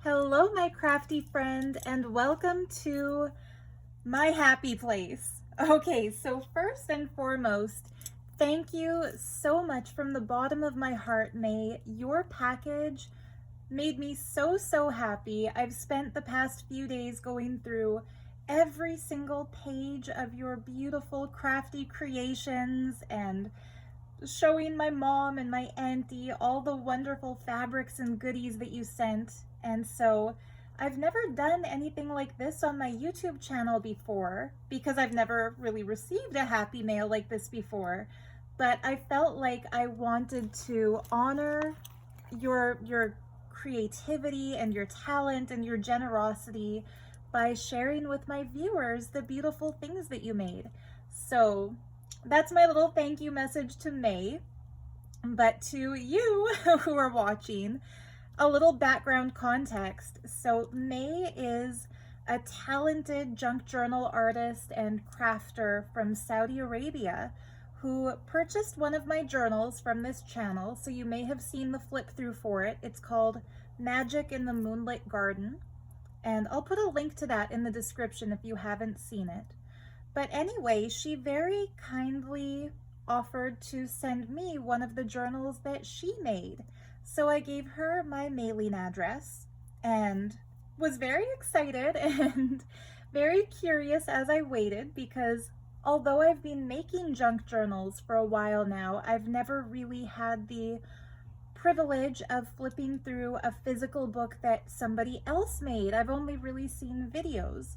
Hello, my crafty friend, and welcome to my happy place. Okay, so first and foremost, thank you so much from the bottom of my heart, May. Your package made me so happy. I've spent the past few days going through every single page of your beautiful crafty creations and showing my mom and my auntie all the wonderful fabrics and goodies that you sent. And so I've never done anything like this on my YouTube channel before because I've never really received a happy mail like this before. But I felt like I wanted to honor your creativity and your talent and your generosity by sharing with my viewers the beautiful things that you made. So that's my little thank you message to May. But to you who are watching, a little background context. So May is a talented junk journal artist and crafter from Saudi Arabia who purchased one of my journals from this channel. So you may have seen the flip through for it. It's called Magic in the Moonlit Garden. And I'll put a link to that in the description if you haven't seen it. But anyway, she very kindly offered to send me one of the journals that she made. So I gave her my mailing address and was very excited and very curious as I waited because although I've been making junk journals for a while now, I've never really had the privilege of flipping through a physical book that somebody else made. I've only really seen videos.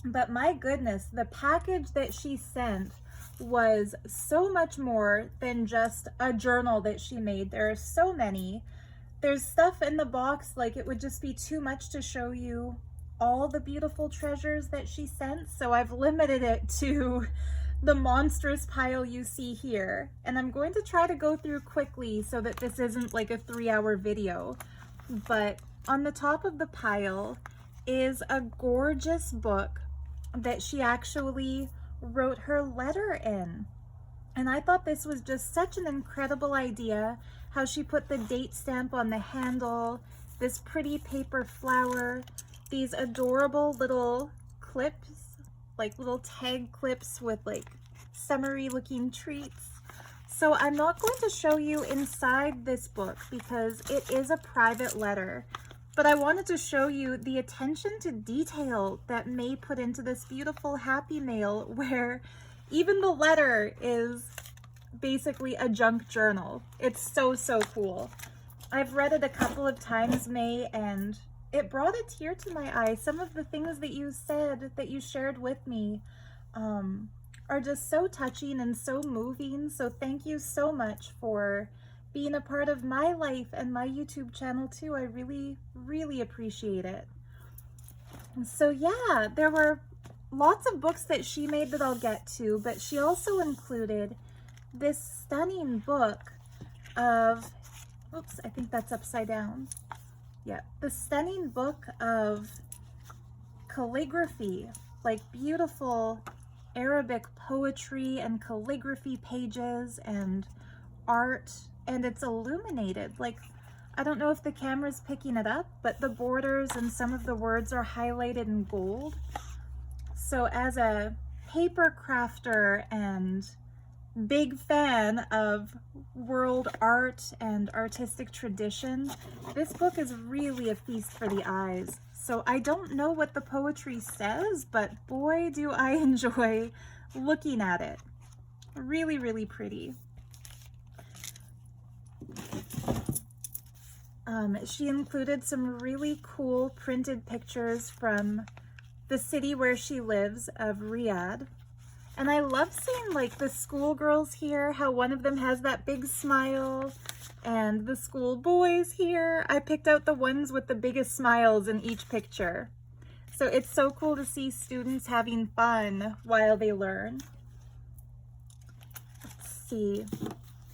But my goodness, the package that she sent was so much more than just a journal that she made. There are so many. There's stuff in the box, like it would just be too much to show you all the beautiful treasures that she sent. So I've limited it to the monstrous pile you see here. And I'm going to try to go through quickly so that this isn't like a 3-hour video. But on the top of the pile is a gorgeous book that she actually wrote her letter in. And I thought this was just such an incredible idea, how she put the date stamp on the handle, this pretty paper flower, these adorable little clips, like little tag clips with like summery looking treats. So I'm not going to show you inside this book because it is a private letter. But I wanted to show you the attention to detail that May put into this beautiful happy mail where even the letter is basically a junk journal. It's so cool. I've read it a couple of times, May, and it brought a tear to my eye. Some of the things that you said, that you shared with me, are just so touching and so moving. So thank you so much for being a part of my life and my YouTube channel too. I really appreciate it. So yeah, there were lots of books that she made that I'll get to, but she also included this stunning book of, oops, I think that's upside down. Yeah, the stunning book of calligraphy, like beautiful Arabic poetry and calligraphy pages and art. And it's illuminated. Like, I don't know if the camera's picking it up, but the borders and some of the words are highlighted in gold. So as a paper crafter and big fan of world art and artistic tradition, this book is really a feast for the eyes. So I don't know what the poetry says, but boy, do I enjoy looking at it. Really pretty. She included some really cool printed pictures from the city where she lives of Riyadh. And I love seeing like the schoolgirls here, how one of them has that big smile, and the school boys here. I picked out the ones with the biggest smiles in each picture. So it's so cool to see students having fun while they learn. Let's see.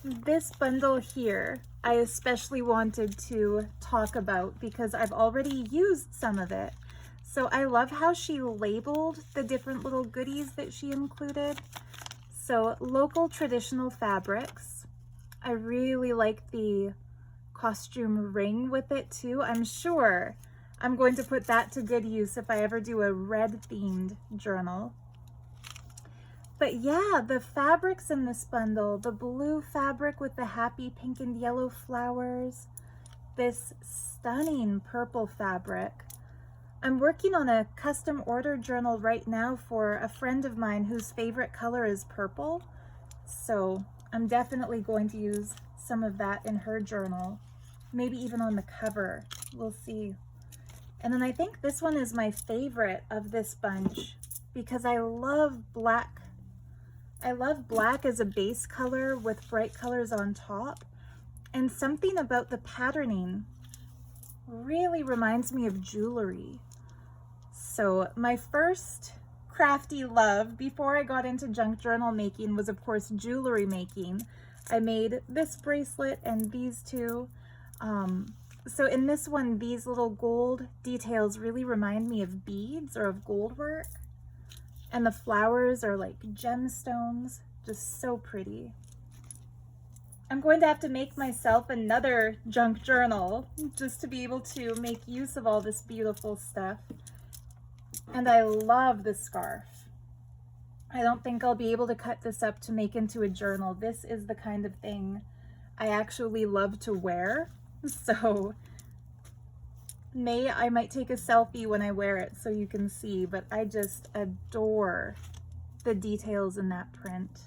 This bundle here, I especially wanted to talk about because I've already used some of it. So I love how she labeled the different little goodies that she included. So local traditional fabrics. I really like the costume ring with it too. I'm sure I'm going to put that to good use if I ever do a red themed journal. But yeah, the fabrics in this bundle, the blue fabric with the happy pink and yellow flowers, this stunning purple fabric. I'm working on a custom order journal right now for a friend of mine whose favorite color is purple. So I'm definitely going to use some of that in her journal, maybe even on the cover. We'll see. And then I think this one is my favorite of this bunch because I love black. I love black as a base color with bright colors on top. And something about the patterning really reminds me of jewelry. So my first crafty love before I got into junk journal making was of course jewelry making. I made this bracelet and these two. So in this one, these little gold details really remind me of beads or of gold work. And the flowers are like gemstones, just so pretty. I'm going to have to make myself another junk journal just to be able to make use of all this beautiful stuff. And I love this scarf. I don't think I'll be able to cut this up to make into a journal. This is the kind of thing I actually love to wear. So I might take a selfie when I wear it so you can see, but I just adore the details in that print.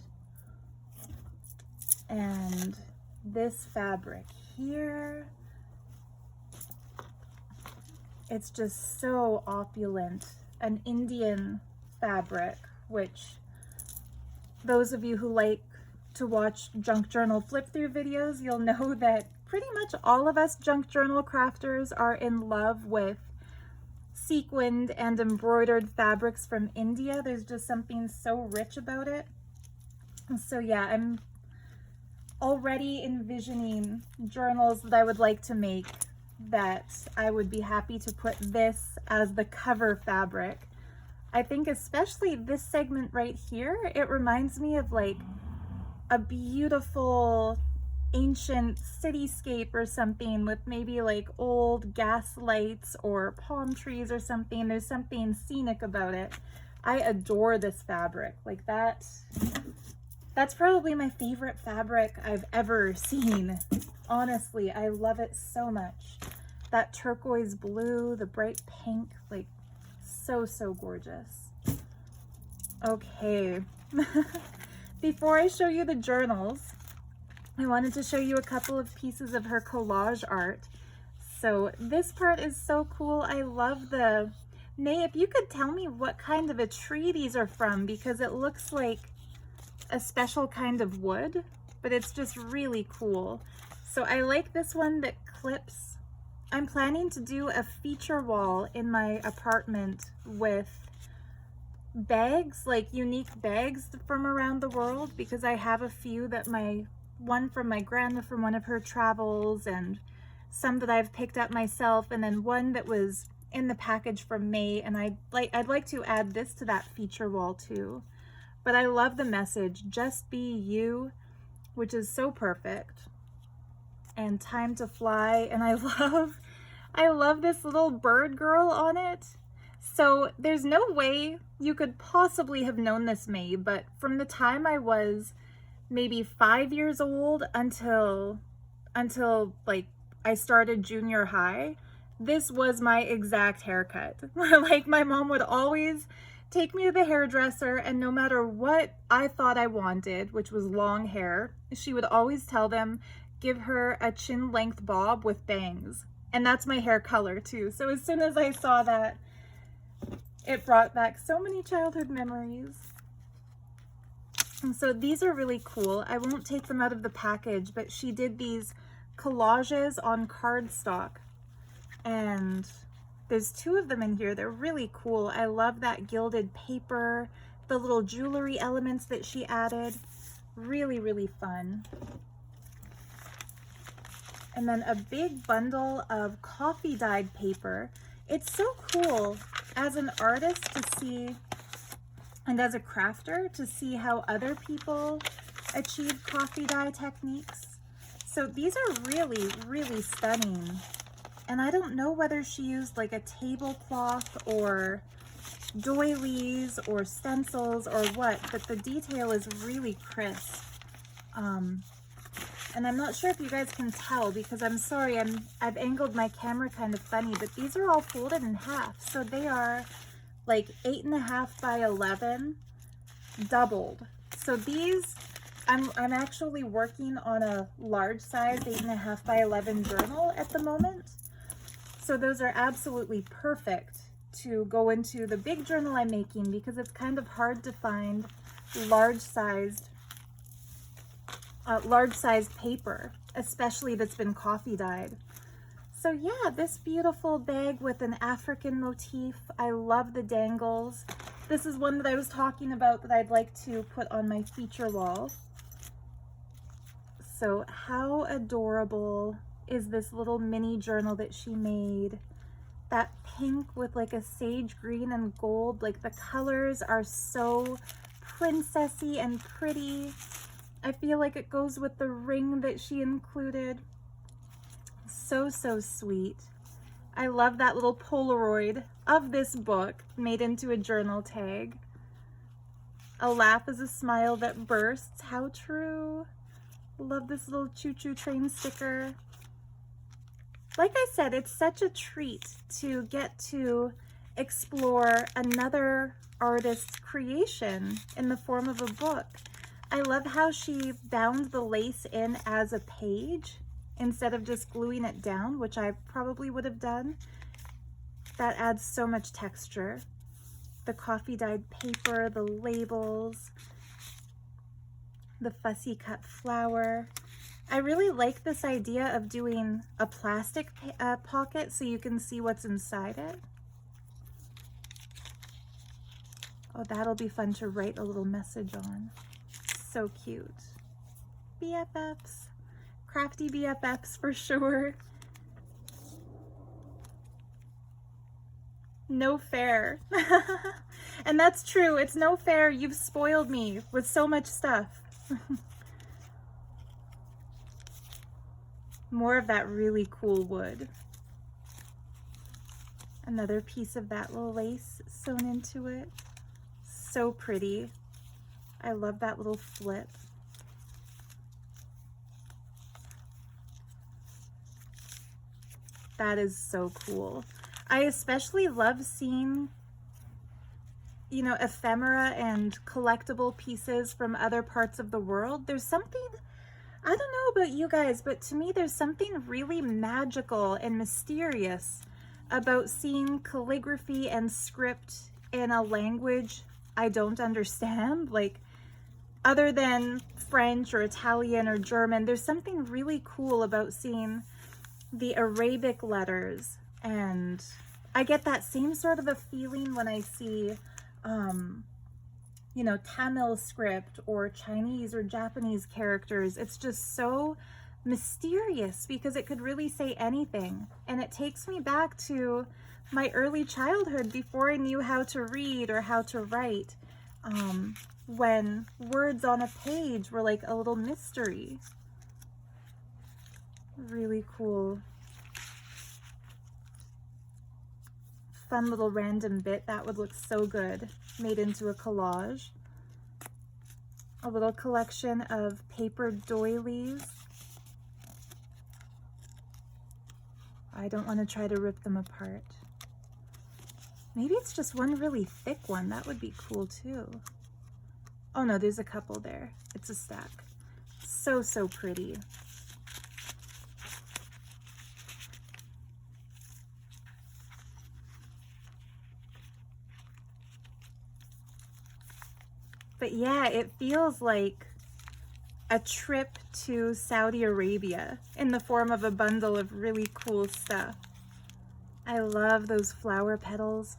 And this fabric here, it's just so opulent. An Indian fabric, which those of you who like to watch junk journal flip through videos, you'll know that pretty much all of us junk journal crafters are in love with sequined and embroidered fabrics from India. There's just something so rich about it. So yeah, I'm already envisioning journals that I would like to make that I would be happy to put this as the cover fabric. I think especially this segment right here, it reminds me of like a beautiful ancient cityscape or something with maybe like old gas lights or palm trees or something. There's something scenic about it. I adore this fabric. Like that's probably my favorite fabric I've ever seen. Honestly, I love it so much. That turquoise blue, the bright pink, like so gorgeous. Okay. Before I show you the journals, I wanted to show you a couple of pieces of her collage art. So this part is so cool. I love the... Nay, if you could tell me what kind of a tree these are from, because it looks like a special kind of wood, but it's just really cool. So I like this one that clips. I'm planning to do a feature wall in my apartment with bags, like unique bags from around the world, because I have a few that one from my grandma from one of her travels, and some that I've picked up myself, and then one that was in the package from May, and I'd like to add this to that feature wall too. But I love the message, just be you, which is so perfect. And time to fly, and I love this little bird girl on it. So there's no way you could possibly have known this, May, but from the time I was maybe 5 years old until like I started junior high, this was my exact haircut. Like my mom would always take me to the hairdresser, and no matter what I thought I wanted, which was long hair, she would always tell them, give her a chin length bob with bangs. And that's my hair color too. So as soon as I saw that, it brought back so many childhood memories. And so these are really cool. I won't take them out of the package, but she did these collages on cardstock. And there's two of them in here. They're really cool. I love that gilded paper, the little jewelry elements that she added. Really fun. And then a big bundle of coffee dyed paper. It's so cool as an artist to see, and as a crafter to see how other people achieve coffee dye techniques. So these are really, really stunning. And I don't know whether she used like a tablecloth or doilies or stencils or what, but the detail is really crisp. And I'm not sure if you guys can tell because I'm sorry, I've angled my camera kind of funny, but these are all folded in half. So they are like 8.5 by 11 doubled. So these, I'm actually working on a large size 8.5 by 11 journal at the moment. So those are absolutely perfect to go into the big journal I'm making because it's kind of hard to find large-sized paper, especially that's been coffee dyed. So yeah, this beautiful bag with an African motif. I love the dangles. This is one that I was talking about that I'd like to put on my feature wall. So how adorable is this little mini journal that she made? That pink with like a sage green and gold, like the colors are so princessy and pretty. I feel like it goes with the ring that she included. So, so sweet. I love that little Polaroid of this book made into a journal tag. A laugh is a smile that bursts. How true. Love this little choo-choo train sticker. Like I said, it's such a treat to get to explore another artist's creation in the form of a book. I love how she bound the lace in as a page instead of just gluing it down, which I probably would have done. That adds so much texture. The coffee dyed paper, the labels, the fussy cut flower. I really like this idea of doing a plastic pocket so you can see what's inside it. Oh, that'll be fun to write a little message on. So cute. BFFs. Crafty BFFs for sure. No fair. And that's true. It's no fair. You've spoiled me with so much stuff. More of that really cool wood. Another piece of that little lace sewn into it. So pretty. I love that little flip. That is so cool. I especially love seeing, you know, ephemera and collectible pieces from other parts of the world. There's something, I don't know about you guys, but to me there's something really magical and mysterious about seeing calligraphy and script in a language I don't understand, like other than French or Italian or German. There's something really cool about seeing the Arabic letters, and I get that same sort of a feeling when I see you know, Tamil script or Chinese or Japanese characters. It's just so mysterious because it could really say anything, and it takes me back to my early childhood before I knew how to read or how to write, when words on a page were like a little mystery. Really cool. Fun little random bit that would look so good made into a collage. A little collection of paper doilies. I don't want to try to rip them apart. Maybe it's just one really thick one. That would be cool too. Oh no, there's a couple there. It's a stack. So, so pretty. But yeah, it feels like a trip to Saudi Arabia in the form of a bundle of really cool stuff. I love those flower petals.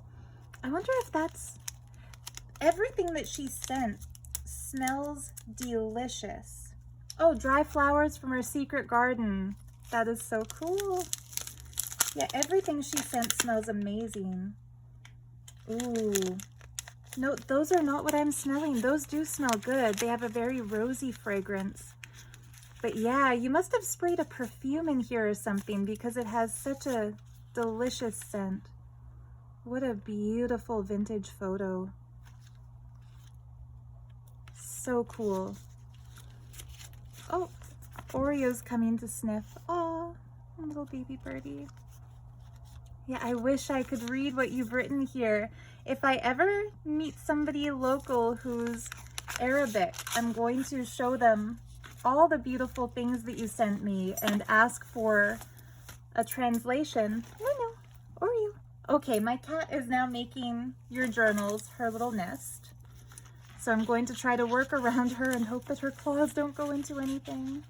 I wonder if that's... Everything that she sent smells delicious. Oh, dry flowers from her secret garden. That is so cool. Yeah, everything she sent smells amazing. Ooh. No, those are not what I'm smelling. Those do smell good. They have a very rosy fragrance. But yeah, you must have sprayed a perfume in here or something because it has such a delicious scent. What a beautiful vintage photo. So cool. Oh, Oreo's coming to sniff. Oh, little baby birdie. Yeah, I wish I could read what you've written here. If I ever meet somebody local who's Arabic, I'm going to show them all the beautiful things that you sent me and ask for a translation. No, Oreo. Okay, my cat is now making your journals her little nest. So I'm going to try to work around her and hope that her claws don't go into anything.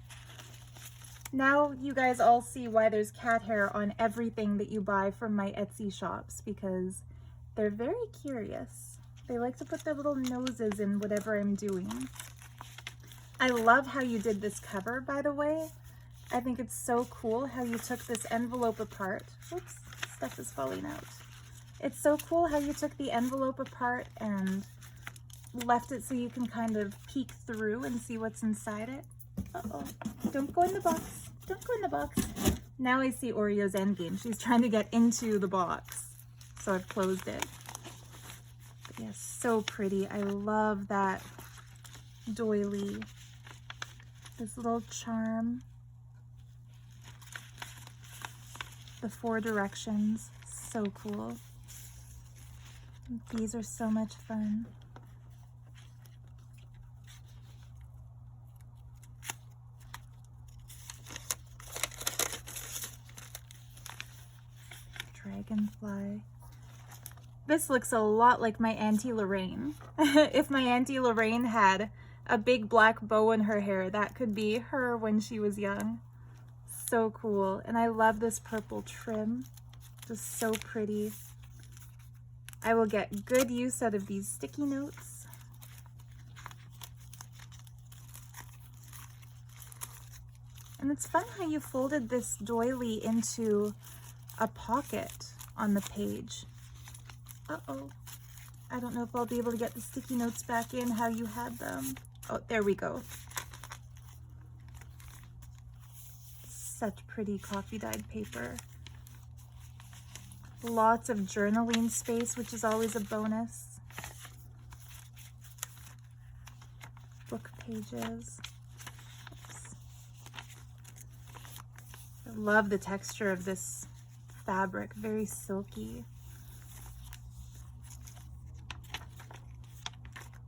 Now you guys all see why there's cat hair on everything that you buy from my Etsy shops, because they're very curious. They like to put their little noses in whatever I'm doing. I love how you did this cover, by the way. I think it's so cool how you took this envelope apart. Oops, stuff is falling out. It's so cool how you took the envelope apart and left it so you can kind of peek through and see what's inside it. Uh-oh, don't go in the box. Don't go in the box. Now I see Oreo's endgame. She's trying to get into the box, so I've closed it. But yes, so pretty. I love that doily. This little charm. The 4 directions. So cool. These are so much fun. Dragonfly. This looks a lot like my Auntie Lorraine. If my Auntie Lorraine had a big black bow in her hair, that could be her when she was young. So cool. And I love this purple trim. Just so pretty. I will get good use out of these sticky notes. And it's fun how you folded this doily into a pocket on the page. Uh-oh. I don't know if I'll be able to get the sticky notes back in how you had them. Oh, there we go. Such pretty coffee dyed paper. Lots of journaling space, which is always a bonus. Book pages. Oops. I love the texture of this fabric, very silky.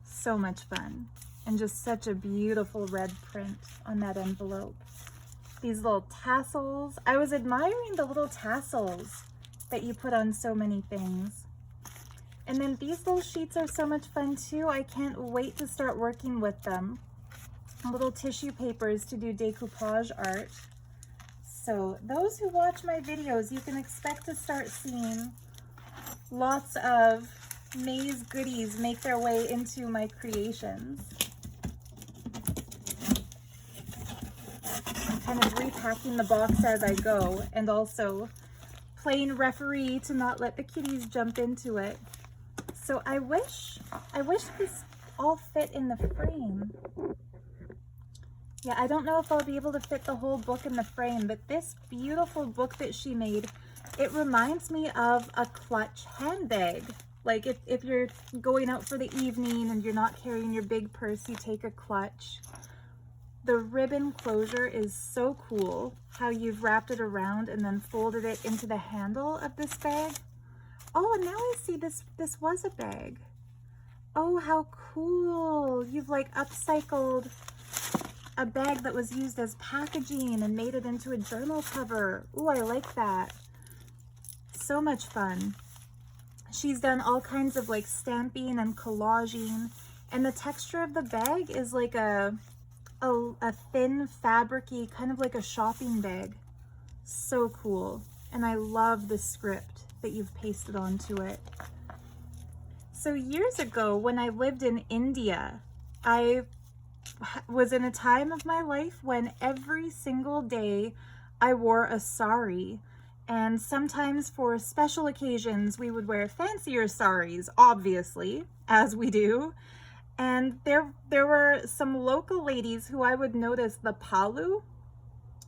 So much fun. And just such a beautiful red print on that envelope. These little tassels. I was admiring the little tassels that you put on so many things. And then these little sheets are so much fun too. I can't wait to start working with them. Little tissue papers to do decoupage art. So those who watch my videos, you can expect to start seeing lots of maze goodies make their way into my creations. I'm kind of repacking the box as I go, and also playing referee to not let the kitties jump into it. So I wish this all fit in the frame. Yeah, I don't know if I'll be able to fit the whole book in the frame, but this beautiful book that she made, it reminds me of a clutch handbag. Like if you're going out for the evening and you're not carrying your big purse, you take a clutch. The ribbon closure is so cool, how you've wrapped it around and then folded it into the handle of this bag. Oh, and now I see this was a bag. Oh, how cool. You've like upcycled a bag that was used as packaging and made it into a journal cover. Ooh, I like that. So much fun. She's done all kinds of like stamping and collaging, and the texture of the bag is like a thin fabric-y, kind of like a shopping bag. So cool. And I love the script that you've pasted onto it. So years ago when I lived in India, I was in a time of my life when every single day I wore a sari. And sometimes for special occasions, we would wear fancier saris, obviously, as we do. And there were some local ladies who I would notice the palu,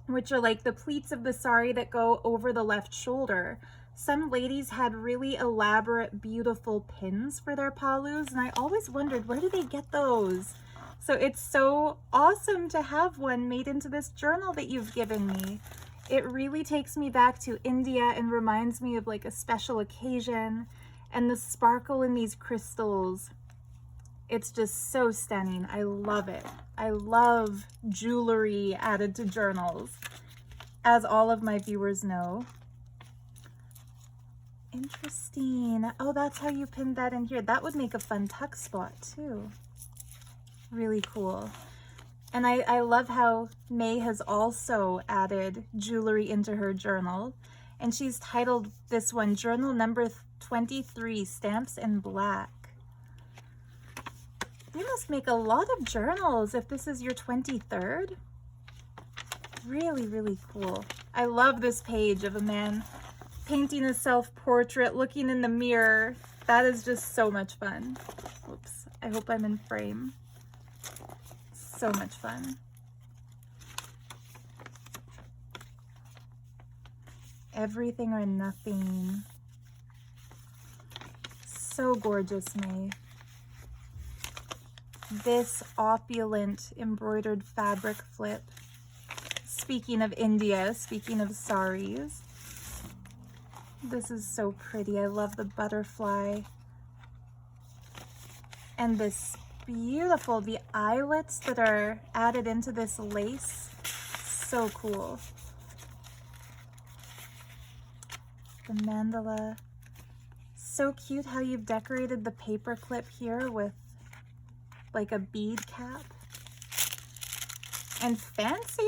which are like the pleats of the sari that go over the left shoulder. Some ladies had really elaborate, beautiful pins for their palus, and I always wondered, where do they get those? So it's so awesome to have one made into this journal that you've given me. It really takes me back to India and reminds me of like a special occasion, and the sparkle in these crystals. It's just so stunning. I love it. I love jewelry added to journals, as all of my viewers know. Interesting. Oh, that's how you pinned that in here. That would make a fun tuck spot too. Really cool. And I love how May has also added jewelry into her journal. And she's titled this one, Journal Number 23, Stamps in Black. You must make a lot of journals if this is your 23rd. Really, really cool. I love this page of a man painting a self-portrait, looking in the mirror. That is just so much fun. Whoops, I hope I'm in frame. So much fun. Everything or nothing. So gorgeous, May. This opulent embroidered fabric flip. Speaking of India, speaking of saris. This is so pretty. I love the butterfly. And this beautiful, the eyelets that are added into this lace. So cool. The mandala. So cute how you've decorated the paper clip here with like a bead cap. And fancy,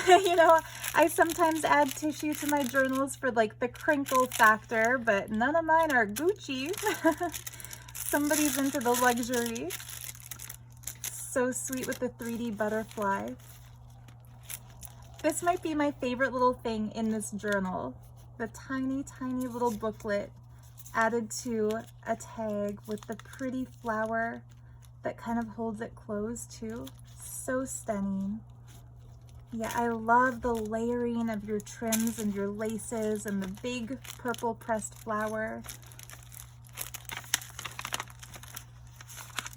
you know, I sometimes add tissue to my journals for like the crinkle factor, but none of mine are Gucci. Somebody's into the luxury. So sweet with the 3D butterfly. This might be my favorite little thing in this journal. The tiny, tiny little booklet added to a tag with the pretty flower that kind of holds it closed too. So stunning. Yeah, I love the layering of your trims and your laces and the big purple pressed flower.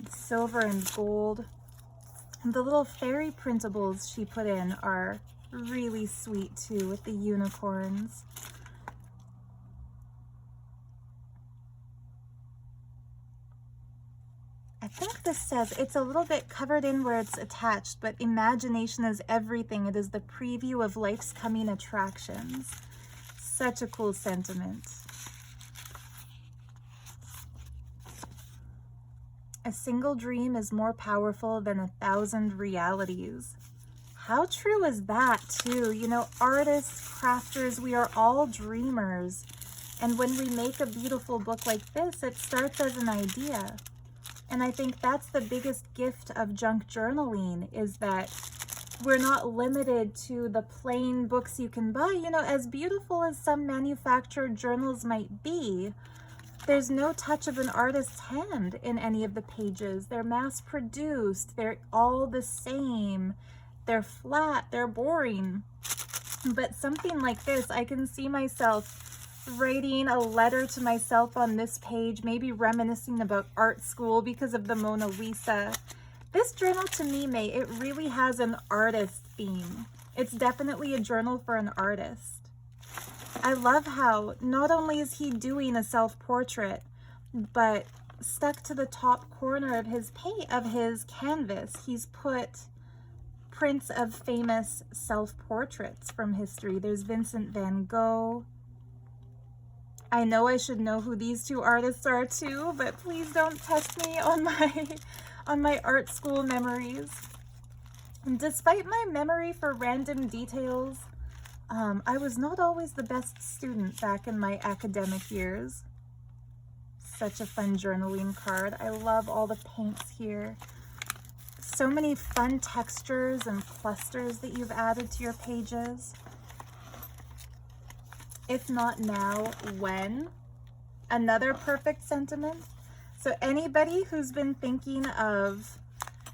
Silver and gold. And the little fairy printables she put in are really sweet too, with the unicorns. I think this says, it's a little bit covered in where it's attached, but imagination is everything. It is the preview of life's coming attractions. Such a cool sentiment. A single dream is more powerful than 1,000 realities. How true is that too? You know, artists, crafters, we are all dreamers. And when we make a beautiful book like this, it starts as an idea. And I think that's the biggest gift of junk journaling, is that we're not limited to the plain books you can buy. You know, as beautiful as some manufactured journals might be, there's no touch of an artist's hand in any of the pages. They're mass-produced. They're all the same. They're flat. They're boring. But something like this, I can see myself writing a letter to myself on this page, maybe reminiscing about art school because of the Mona Lisa. This journal to me, May, it really has an artist theme. It's definitely a journal for an artist. I love how not only is he doing a self-portrait, but stuck to the top corner of his canvas, he's put prints of famous self-portraits from history. There's Vincent van Gogh. I know I should know who these two artists are too, but please don't test me on my art school memories. And despite my memory for random details, I was not always the best student back in my academic years. Such a fun journaling card. I love all the paints here. So many fun textures and clusters that you've added to your pages. If not now, when? Another perfect sentiment. So anybody who's been thinking of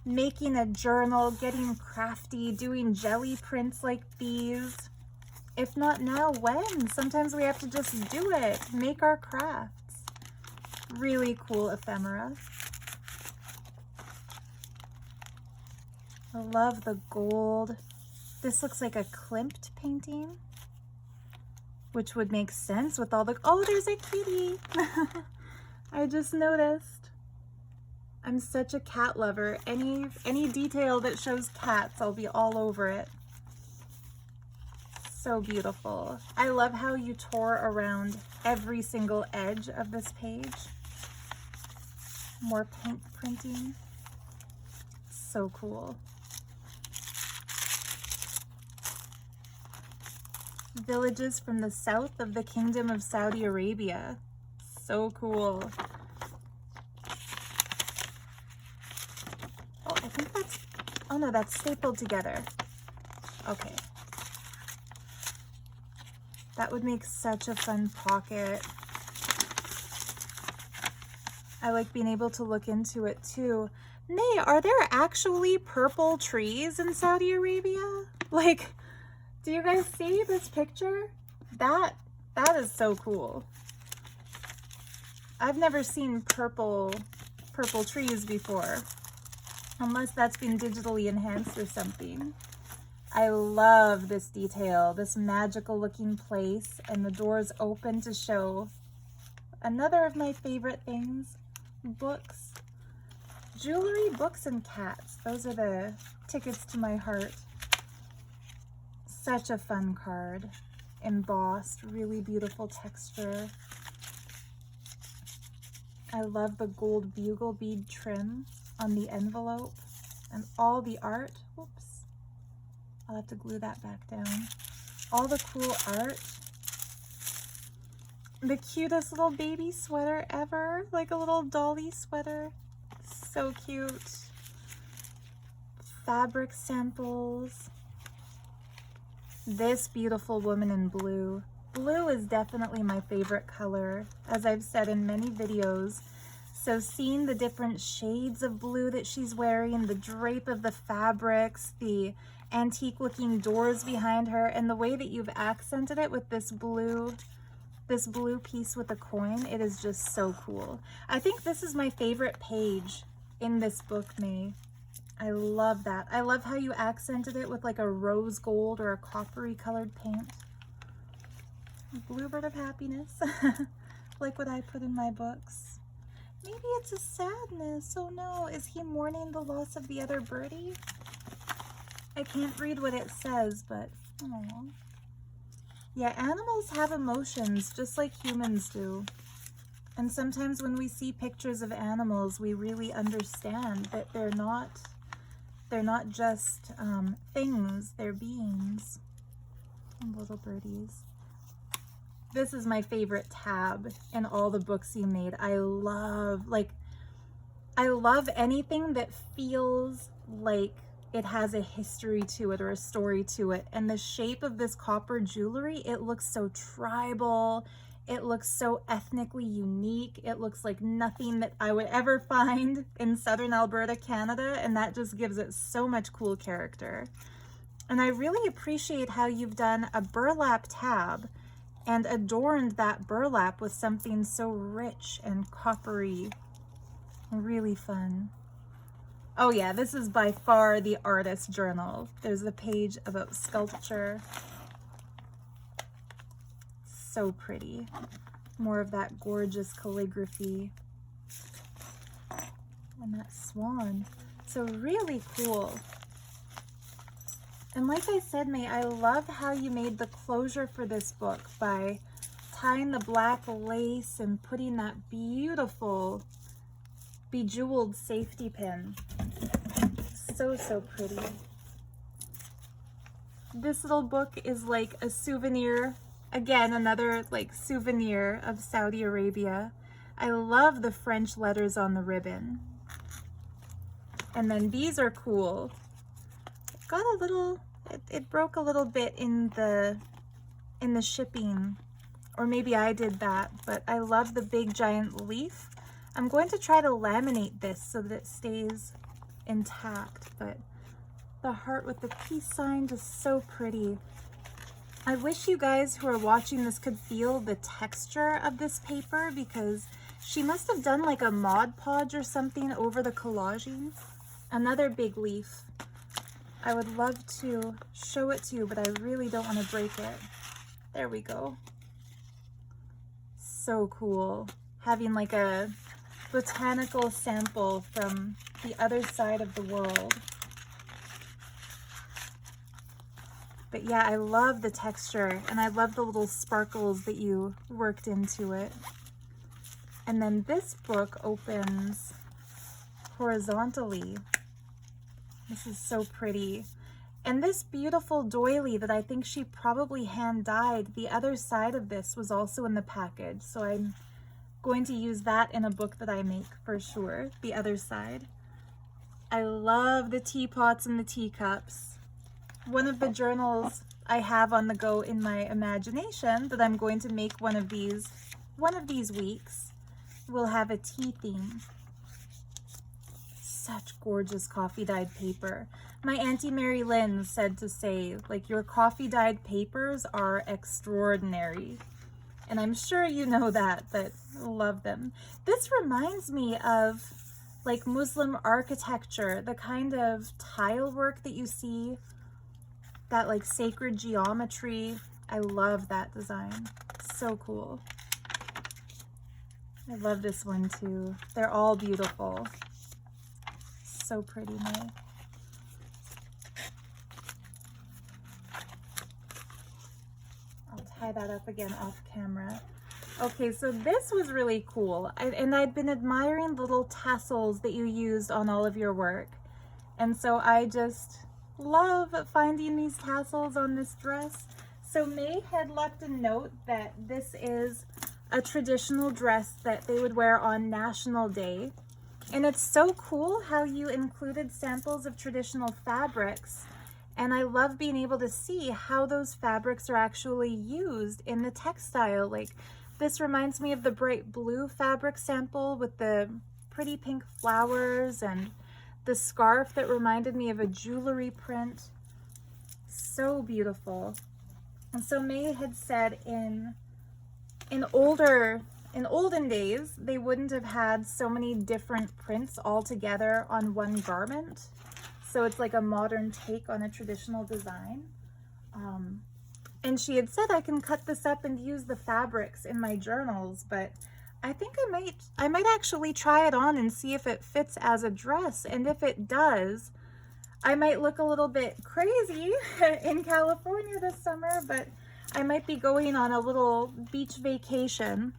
making a journal, getting crafty, doing jelly prints like these, if not now, when? Sometimes we have to just do it, make our crafts. Really cool ephemera. I love the gold. This looks like a Klimt painting, which would make sense with all the, oh, there's a kitty. I just noticed. I'm such a cat lover. Any detail that shows cats, I'll be all over it. So beautiful. I love how you tore around every single edge of this page. More paint printing. So cool. Villages from the south of the Kingdom of Saudi Arabia. So cool. Oh, I think that's, oh no, that's stapled together. Okay. That would make such a fun pocket. I like being able to look into it too. Nay, are there actually purple trees in Saudi Arabia? Like, do you guys see this picture? That is so cool. I've never seen purple trees before, unless that's been digitally enhanced or something. I love this detail, this magical looking place, and the doors open to show another of my favorite things, books. Jewelry, books, and cats. Those are the tickets to my heart. Such a fun card. Embossed, really beautiful texture. I love the gold bugle bead trim on the envelope and all the art. Whoops. I'll have to glue that back down. All the cool art. The cutest little baby sweater ever, like a little dolly sweater. So cute. Fabric samples. This beautiful woman in blue. Blue is definitely my favorite color, as I've said in many videos. So seeing the different shades of blue that she's wearing, the drape of the fabrics, the antique looking doors behind her, and the way that you've accented it with this blue piece with a coin, it is just so cool. I think this is my favorite page in this book, May. I love that. I love how you accented it with like a rose gold or a coppery colored paint. Bluebird of happiness, like what I put in my books. Maybe it's a sadness. Oh no, is he mourning the loss of the other birdie? I can't read what it says, but oh. Yeah, animals have emotions just like humans do. And sometimes when we see pictures of animals, we really understand that they're not just things, they're beings. And little birdies. This is my favorite tab in all the books you made. I love anything that feels like it has a history to it or a story to it. And the shape of this copper jewelry, it looks so tribal. It looks so ethnically unique. It looks like nothing that I would ever find in southern Alberta, Canada, and that just gives it so much cool character. And I really appreciate how you've done a burlap tab and adorned that burlap with something so rich and coppery. Really fun. Oh yeah, this is by far the artist journal. There's a page about sculpture. So pretty. More of that gorgeous calligraphy. And that swan. So really cool. And like I said, May, I love how you made the closure for this book by tying the black lace and putting that beautiful bejeweled safety pin. So, so pretty. This little book is like a souvenir. Again, another like souvenir of Saudi Arabia. I love the French letters on the ribbon. And then these are cool. Got a little, it broke a little bit in the shipping, or maybe I did that, but I love the big giant leaf. I'm going to try to laminate this so that it stays intact, but the heart with the peace sign, just so pretty. I wish you guys who are watching this could feel the texture of this paper, because she must have done like a Mod Podge or something over the collaging. Another big leaf. I would love to show it to you, but I really don't want to break it. There we go. So cool. Having like a botanical sample from the other side of the world. But yeah, I love the texture, and I love the little sparkles that you worked into it. And then this book opens horizontally. This is so pretty. And this beautiful doily that I think she probably hand dyed, the other side of this was also in the package. So I'm going to use that in a book that I make for sure, the other side. I love the teapots and the teacups. One of the journals I have on the go in my imagination that I'm going to make one of these weeks will have a tea theme. Such gorgeous coffee dyed paper. My Auntie Mary Lynn said to say, like, your coffee dyed papers are extraordinary. And I'm sure you know that, but love them. This reminds me of like Muslim architecture, the kind of tile work that you see, that like sacred geometry. I love that design. So cool. I love this one too. They're all beautiful. So pretty, May. I'll tie that up again off camera. Okay, so this was really cool. And I'd been admiring the little tassels that you used on all of your work. And so I just love finding these tassels on this dress. So May had left a note that this is a traditional dress that they would wear on National Day. And it's so cool how you included samples of traditional fabrics. And I love being able to see how those fabrics are actually used in the textile. Like, this reminds me of the bright blue fabric sample with the pretty pink flowers, and the scarf that reminded me of a jewelry print. So beautiful. And so May had said in olden days, they wouldn't have had so many different prints all together on one garment. So it's like a modern take on a traditional design. And she had said, I can cut this up and use the fabrics in my journals, but I think I might actually try it on and see if it fits as a dress. And if it does, I might look a little bit crazy in California this summer, but I might be going on a little beach vacation.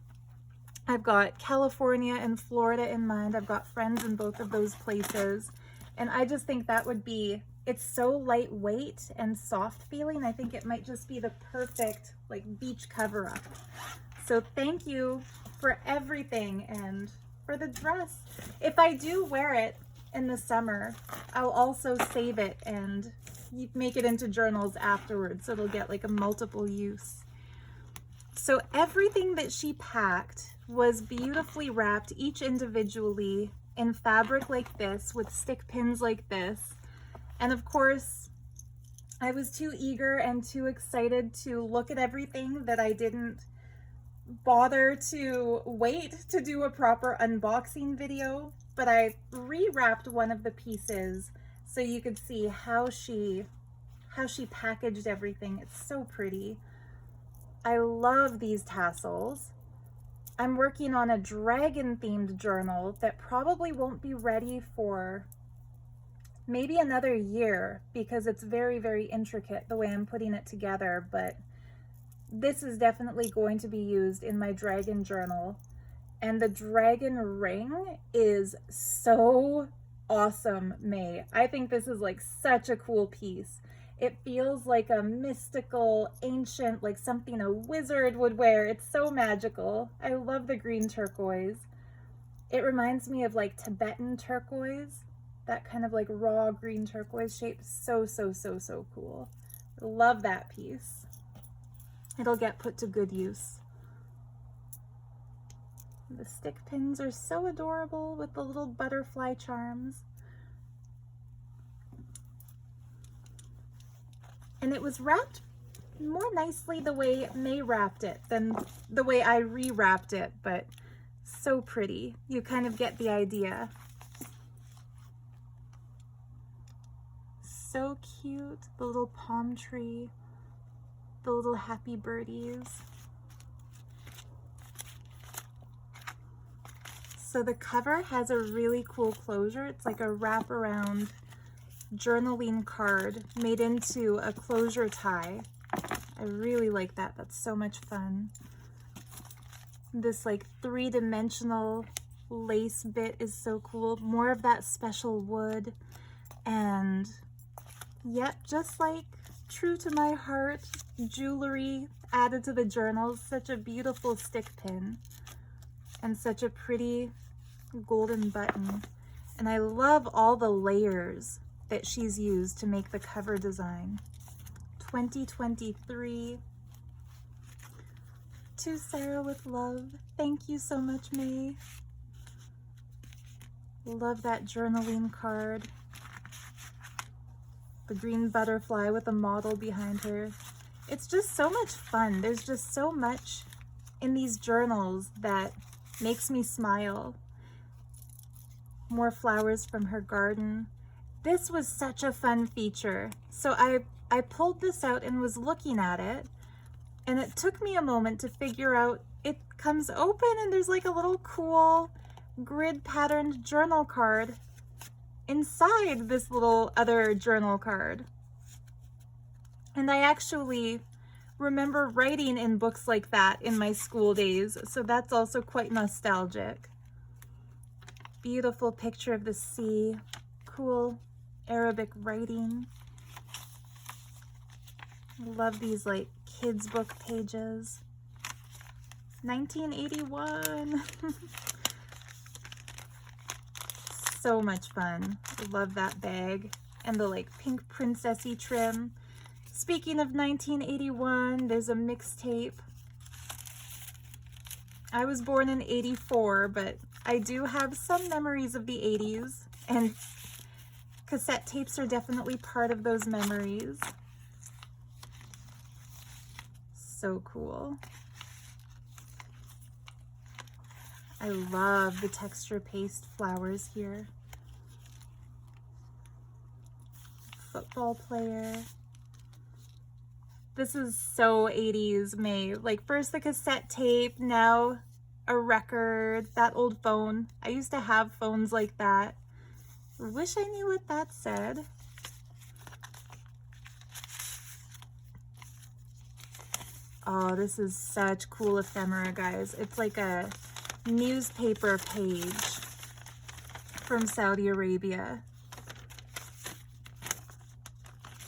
I've got California and Florida in mind. I've got friends in both of those places. And I just think that would be, it's so lightweight and soft feeling. I think it might just be the perfect like beach cover up. So thank you for everything and for the dress. If I do wear it in the summer, I'll also save it and make it into journals afterwards, so it'll get like a multiple use. So everything that she packed was beautifully wrapped, each individually, in fabric like this, with stick pins like this. And of course, I was too eager and too excited to look at everything that I didn't bother to wait to do a proper unboxing video, but I rewrapped one of the pieces so you could see how she packaged everything. It's so pretty. I love these tassels. I'm working on a dragon themed journal that probably won't be ready for maybe another year, because it's very, very intricate the way I'm putting it together, but this is definitely going to be used in my dragon journal. And the dragon ring is so awesome, May. I think this is like such a cool piece. It feels like a mystical, ancient, like something a wizard would wear. It's so magical. I love the green turquoise. It reminds me of like Tibetan turquoise, that kind of like raw green turquoise shape. So, so, so, so cool. Love that piece. It'll get put to good use. The stick pins are so adorable with the little butterfly charms. And it was wrapped more nicely the way May wrapped it than the way I rewrapped it, but so pretty. You kind of get the idea. So cute, the little palm tree, the little happy birdies. So the cover has a really cool closure. It's like a wraparound journaling card made into a closure tie. I really like that. That's so much fun. This like three-dimensional lace bit is so cool. More of that special wood. And yep, just like true to my heart, jewelry added to the journals. Such a beautiful stick pin and such a pretty golden button. And I love all the layers that she's used to make the cover design. 2023. To Sarah with love. Thank you so much, May. Love that journaling card. The green butterfly with a model behind her. It's just so much fun. There's just so much in these journals that makes me smile. More flowers from her garden. This was such a fun feature. So I pulled this out and was looking at it, and it took me a moment to figure out it comes open and there's like a little cool grid patterned journal card inside this little other journal card. And I actually remember writing in books like that in my school days, so that's also quite nostalgic. Beautiful picture of the sea, cool Arabic writing. Love these like kids book pages. 1981. So much fun. Love that bag and the like pink princessy trim. Speaking of 1981, there's a mixtape. I was born in 84, but I do have some memories of the 80s, and cassette tapes are definitely part of those memories. So cool. I love the texture paste flowers here. Football player. This is so 80s, May. Like first the cassette tape, now a record, that old phone. I used to have phones like that. Wish I knew what that said. Oh, this is such cool ephemera, guys. It's like a newspaper page from Saudi Arabia.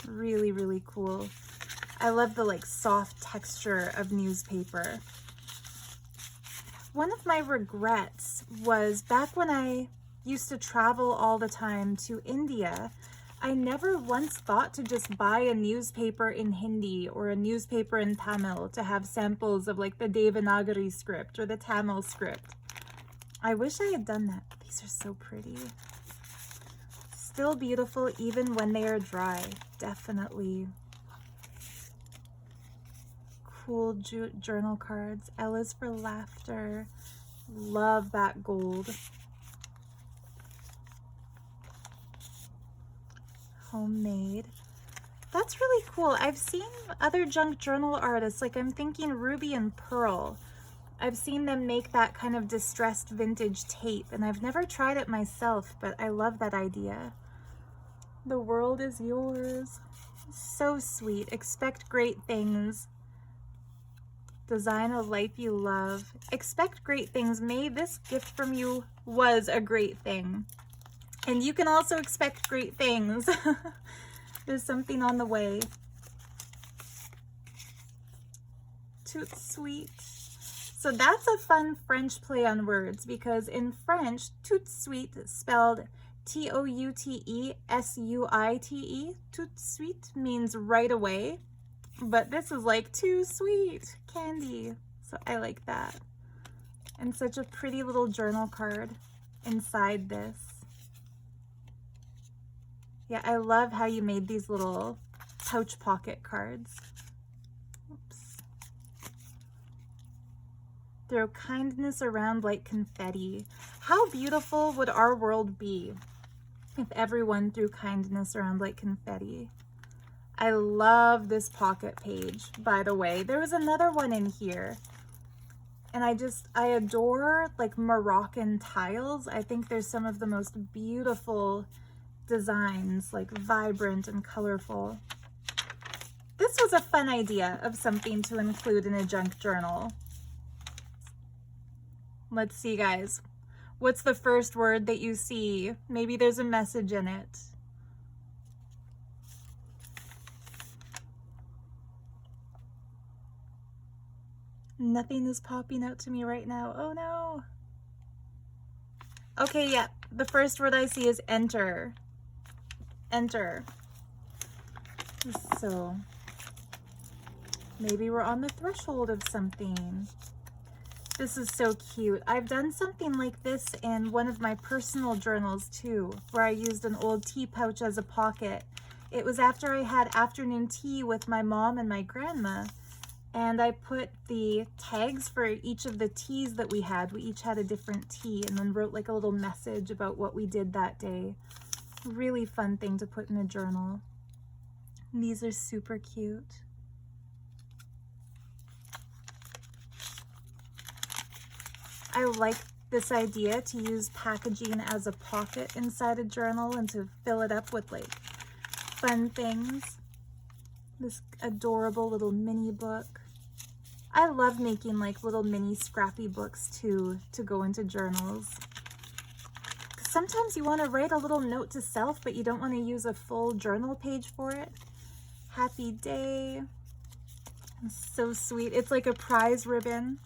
Really, really cool. I love the like soft texture of newspaper. One of my regrets was back when I used to travel all the time to India, I never once thought to just buy a newspaper in Hindi or a newspaper in Tamil to have samples of like the Devanagari script or the Tamil script. I wish I had done that. These are so pretty. Still beautiful even when they are dry. Definitely. Cool journal cards. L is for laughter. Love that gold. Homemade. That's really cool. I've seen other junk journal artists, like I'm thinking Ruby and Pearl. I've seen them make that kind of distressed vintage tape, and I've never tried it myself, but I love that idea. The world is yours. So sweet. Expect great things. Design a life you love. Expect great things. May this gift from you was a great thing. And you can also expect great things. There's something on the way. Tout sweet. So that's a fun French play on words, because in French, tout suite spelled T-O-U-T-E-S-U-I-T-E. Tout suite means right away, but this is like too sweet candy. So I like that. And such a pretty little journal card inside this. Yeah, I love how you made these little pouch pocket cards. Oops. Throw kindness around like confetti. How beautiful would our world be if everyone threw kindness around like confetti? I love this pocket page, by the way. There was another one in here. And I adore like Moroccan tiles. I think there's some of the most beautiful designs, like vibrant and colorful. This was a fun idea of something to include in a junk journal. Let's see, guys. What's the first word that you see? Maybe there's a message in it. Nothing is popping out to me right now. Oh no. Okay, yeah. The first word I see is enter. Enter. So maybe we're on the threshold of something. This is so cute. I've done something like this in one of my personal journals too, where I used an old tea pouch as a pocket. It was after I had afternoon tea with my mom and my grandma, and I put the tags for each of the teas that we had. We each had a different tea, and then wrote like a little message about what we did that day. Really fun thing to put in a journal. And these are super cute. I like this idea to use packaging as a pocket inside a journal and to fill it up with like fun things. This adorable little mini book. I love making like little mini scrappy books too to go into journals. Sometimes you want to write a little note to self, but you don't want to use a full journal page for it. Happy day. So sweet. It's like a prize ribbon.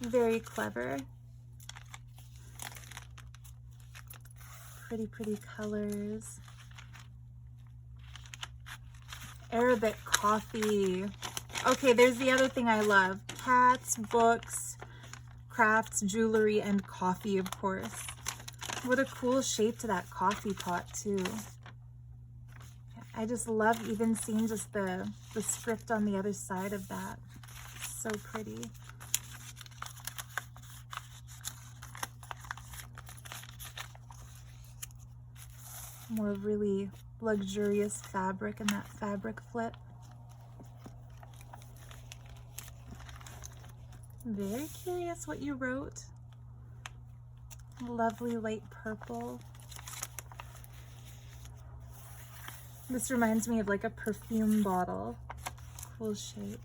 Very clever. Pretty, pretty colors. Arabic coffee. Okay, there's the other thing I love. Cats, books, crafts, jewelry, and coffee, of course. What a cool shape to that coffee pot, too. I just love even seeing just the script on the other side of that. So pretty. More really luxurious fabric in that fabric flip. Very curious what you wrote. Lovely light purple. This reminds me of like a perfume bottle. Cool shape.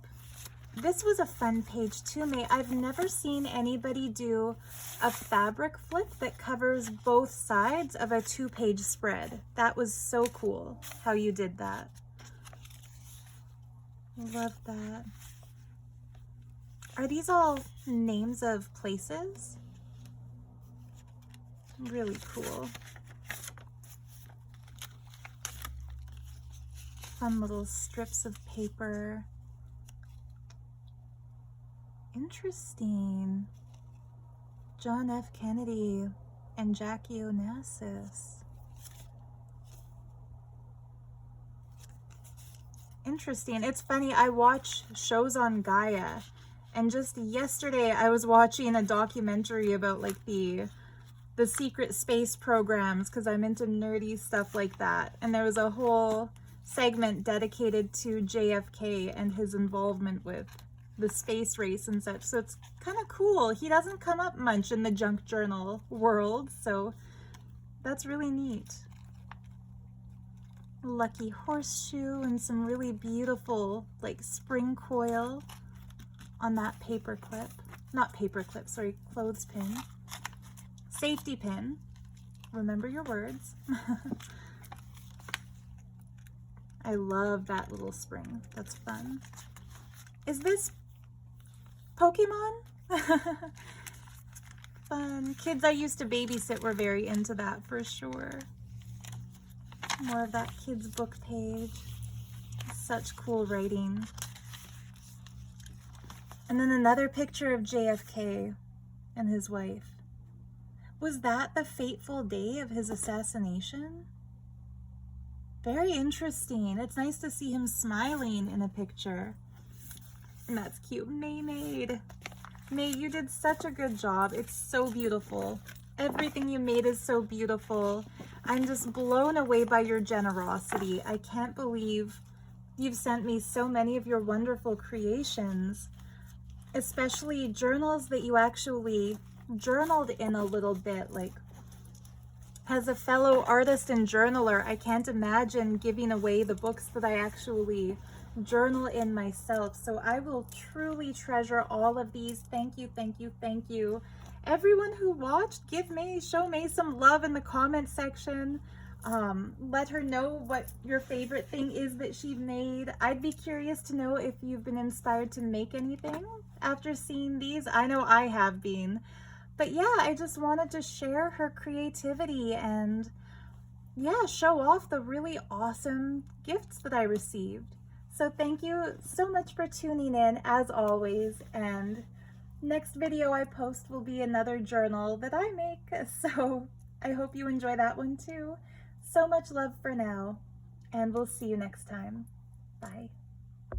This was a fun page too, May. I've never seen anybody do a fabric flip that covers both sides of a 2-page spread. That was so cool how you did that. Love that. Are these all names of places? Really cool. Fun little strips of paper. Interesting. John F. Kennedy and Jackie Onassis. Interesting. It's funny, I watch shows on Gaia, and just yesterday I was watching a documentary about like the secret space programs, because I'm into nerdy stuff like that, and there was a whole segment dedicated to JFK and his involvement with the space race and such. So it's kind of cool. He doesn't come up much in the junk journal world, so that's really neat. Lucky horseshoe and some really beautiful like spring coil on that paper clip. Not paper clip, sorry, clothespin. Safety pin. Remember your words. I love that little spring. That's fun. Is this Pokemon? Fun. Kids I used to babysit were very into that for sure. More of that kids book page. Such cool writing. And then another picture of JFK. and his wife. Was that the fateful day of his assassination? Very interesting. It's nice to see him smiling in a picture. And that's cute. May made. May, you did such a good job. It's so beautiful. Everything you made is so beautiful. I'm just blown away by your generosity. I can't believe you've sent me so many of your wonderful creations, especially journals that you actually journaled in a little bit. Like, as a fellow artist and journaler, I can't imagine giving away the books that I actually journal in myself. So I will truly treasure all of these. Thank you, thank you, thank you. Everyone who watched, show May some love in the comment section. Let her know what your favorite thing is that she made. I'd be curious to know if you've been inspired to make anything after seeing these. I know I have been. But yeah, I just wanted to share her creativity and yeah, show off the really awesome gifts that I received. So thank you so much for tuning in as always, and next video I post will be another journal that I make, so I hope you enjoy that one too. So much love for now, and we'll see you next time. Bye.